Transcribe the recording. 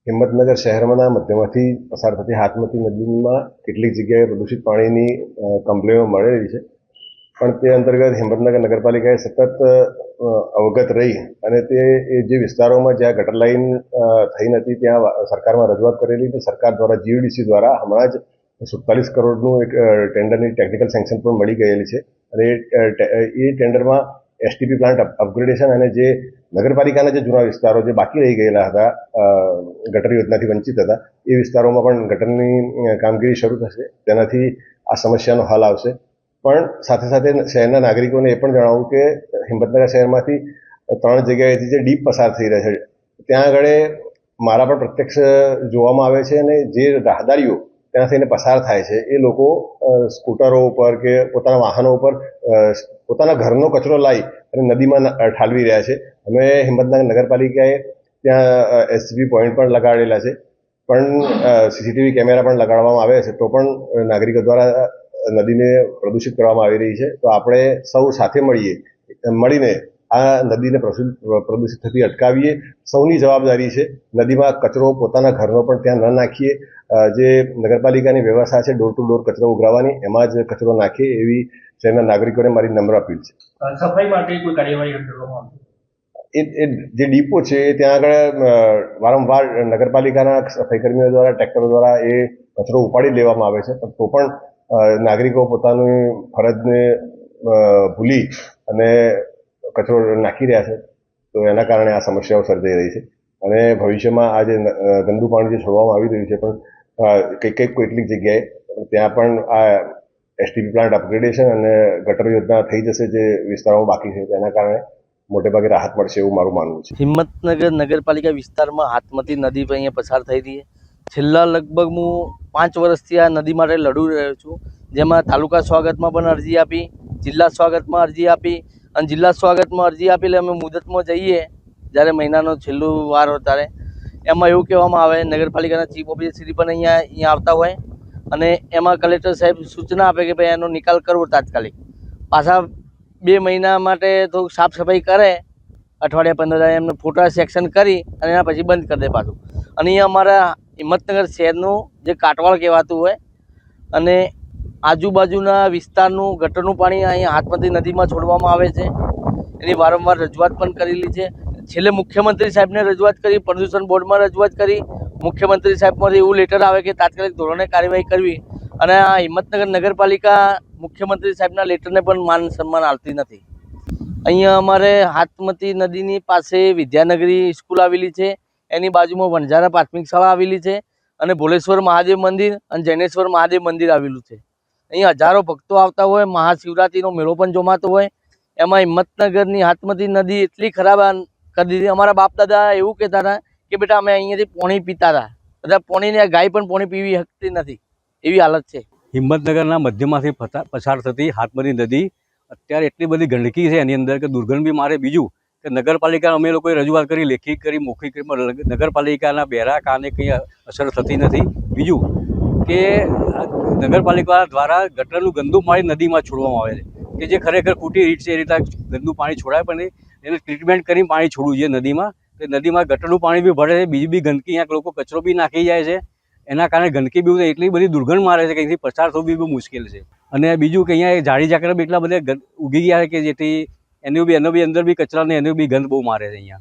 હિંમતનગર શહેરમાં મધ્યમાંથી પસાર થતી હાથમતી નદીમાં કેટલીક જગ્યાએ પ્રદૂષિત પાણીની કમ્પ્લેનો મળેલી છે, પણ તે અંતર્ગત હિંમતનગર નગરપાલિકાએ સતત અવગત રહી અને તે જે વિસ્તારોમાં જ્યાં ગટર લાઇન થઈ નથી ત્યાં સરકારમાં રજૂઆત કરેલી અને સરકાર દ્વારા જીયુડીસી દ્વારા હમણાં જ 47 કરોડનું એક ટેન્ડરની ટેકનિકલ સેન્કશન પણ મળી ગયેલી છે અને એ ટેન્ડરમાં એસટીપી પ્લાન્ટ અપગ્રેડેશન અને જે નગરપાલિકાના જે જૂના વિસ્તારો જે બાકી રહી ગયેલા હતા ગટર યોજનાથી વંચિત હતા એ વિસ્તારોમાં પણ ગટરની કામગીરી શરૂ થશે, તેનાથી આ સમસ્યાનો હલ આવશે। પણ સાથે સાથે શહેરના નાગરિકોને એ પણ જણાવું કે હિંમતનગર શહેરમાંથી 3 જગ્યાએથી જે ડીપ પસાર થઈ રહ્યા છે ત્યાં આગળ મારા પણ પ્રત્યક્ષ જોવામાં આવે છે અને જે રાહદારીઓ ત્યાં થઈને પસાર થાય છે એ લોકો સ્કૂટરો ઉપર કે પોતાના વાહનો ઉપર પોતાના ઘરનો કચરો લાવી અને નદીમાં ઠાલવી રહ્યા છે। અમે હિંમતનગર નગરપાલિકાએ ત્યાં એસસીપી પોઈન્ટ પણ લગાડેલા છે, પણ સીસીટીવી કેમેરા પણ લગાડવામાં આવે છે, તો પણ નાગરિકો દ્વારા નદીને પ્રદૂષિત કરવામાં આવી રહી છે। તો આપણે સૌ સાથે મળીને આ નદીને પ્રદૂષિત થતી અટકાવીએ। સૌની જવાબદારી છે, નદીમાં કચરો પોતાના ઘરનો પણ ત્યાં ન નાખીએ। જે નગરપાલિકાની વ્યવસ્થા છે ડોર ટુ ડોર કચરો ઉઘરાવવાની, એમાં જ કચરો નાખીએ એવી શહેરના નાગરિકોને મારી નમ્ર અપીલ છે। સફાઈ માટે કોઈ કાર્યવાહી કરવામાં આવશે? એ જે ડીપો છે ત્યાં આગળ વારંવાર નગરપાલિકાના સફાઈ કર્મીઓ દ્વારા ટ્રેક્ટરો દ્વારા એ કચરો ઉપાડી લેવામાં આવે છે, તો પણ નાગરિકો પોતાની ફરજને ભૂલી અને કચરો નાખી રહ્યા છે, તો એના કારણે આ સમસ્યાઓ સર્જાઈ રહી છે અને ભવિષ્યમાં આ જે ગંદુ પાણી જે છોડવામાં આવી રહ્યું છે પણ કેટલીક જગ્યાએ ત્યાં પણ આ એસટીપી પ્લાન્ટ અપગ્રેડેશન અને ગટર યોજના થઈ જશે જે વિસ્તારોમાં બાકી છે, તેના કારણે મોટેભાગે રાહત મળશે એવું મારું માનવું છે। હિંમતનગર નગરપાલિકા વિસ્તારમાં હાથમતી નદી પર અહીંયા પસાર થઈ રહી છે। છેલ્લા લગભગ હું 5 વર્ષથી આ નદી માટે લડી રહ્યો છું, જેમાં તાલુકા સ્વાગતમાં પણ અરજી આપી, જિલ્લા સ્વાગતમાં અરજી આપી અને જિલ્લા સ્વાગતમાં અરજી આપી એટલે અમે મુદતમાં જઈએ જ્યારે મહિનાનો છેલ્લું વાર હોય ત્યારે એમાં એવું કહેવામાં આવે નગરપાલિકાના ચીફ ઓફિસર પણ અહીંયા આવતા હોય અને એમાં કલેક્ટર સાહેબ સૂચના આપે કે ભાઈ એનો નિકાલ કરવો તાત્કાલિક। પાછા 2 મહિના માટે થોડુંક સાફ સફાઈ કરે, અઠવાડિયા 15 એમને ફોટા સેક્શન કરી અને એના પછી બંધ કરી દે પાછું। અને અહીંયા અમારા હિંમતનગર શહેરનું જે કાટવાળ કહેવાતું હોય અને આજુબાજુના વિસ્તારનું ગટરનું પાણી અહીંયા હાથમતી નદીમાં છોડવામાં આવે છે, એની વારંવાર રજૂઆત પણ કરેલી છે। છેલ્લે મુખ્યમંત્રી સાહેબને રજૂઆત કરી, પ્રદૂષણ બોર્ડમાં રજૂઆત કરી, મુખ્યમંત્રી સાહેબમાંથી એવું લેટર આવે કે તાત્કાલિક ધોરણે કાર્યવાહી કરવી અને આ હિંમતનગર નગરપાલિકા મુખ્યમંત્રી સાહેબના લેટરને પણ માન સન્માન આપતી નથી। અહીંયા અમારે હાથમતી નદીની પાસે વિદ્યાનગરી સ્કૂલ આવેલી છે, એની બાજુમાં વણઝારા પ્રાથમિક શાળા આવેલી છે અને ભોલેશ્વર મહાદેવ મંદિર અને જૈનેશ્વર મહાદેવ મંદિર આવેલું છે। અહીંયા હજારો ભક્તો આવતા હોય, મહાશિવરાત્રિનો મેળો પણ જમાતો હોય। એમાં હિંમતનગરની હાથમતી નદી એટલી ખરાબ કરી દીધી, અમારા બાપ દાદા એવું કહેતા હતા કે બેટા અમે અહીંયાથી પાણી પીતા હતા, બધા પાણીને ગાય પણ પાણી પીવી શકતી નથી એવી હાલત છે। હિંમતનગરના મધ્યમાંથી પસાર થતી હાથમતી નદી અત્યારે એટલી બધી ગંદકી છે એની અંદર કે દુર્ગંધ બી મારે। બીજું કે નગરપાલિકા અમે લોકોએ રજૂઆત કરી, લેખિત કરી, મૌખિક કરી, નગરપાલિકાના બેરા કાને કંઈ અસર થતી નથી। બીજું કે નગરપાલિકા દ્વારા ગટરનું ગંદુ પાણી નદીમાં છોડવામાં આવે છે કે જે ખરેખર ખોટી રીત છે, એ રીતે ગંદુ પાણી છોડાય પણ એને ટ્રીટમેન્ટ કરીને પાણી છોડવું જોઈએ નદીમાં। તો નદીમાં ગટરનું પાણી બી ભરે છે, બીજી બી ગંદકી અહીંયા લોકો કચરો બી નાખી જાય છે, એના કારણે ગંદકી બી એટલી બધી દુર્ગંધ મારે છે કે અહીંથી પસાર થવું બી બહુ મુશ્કેલ છે। અને બીજું કે અહીંયા ઝાડી ઝાકરા બી એટલા બધા ઉગી ગયા છે કે જેથી એનો બી અંદર બી કચરાને એનો બી ગંધ બહુ મારે છે અહીંયા।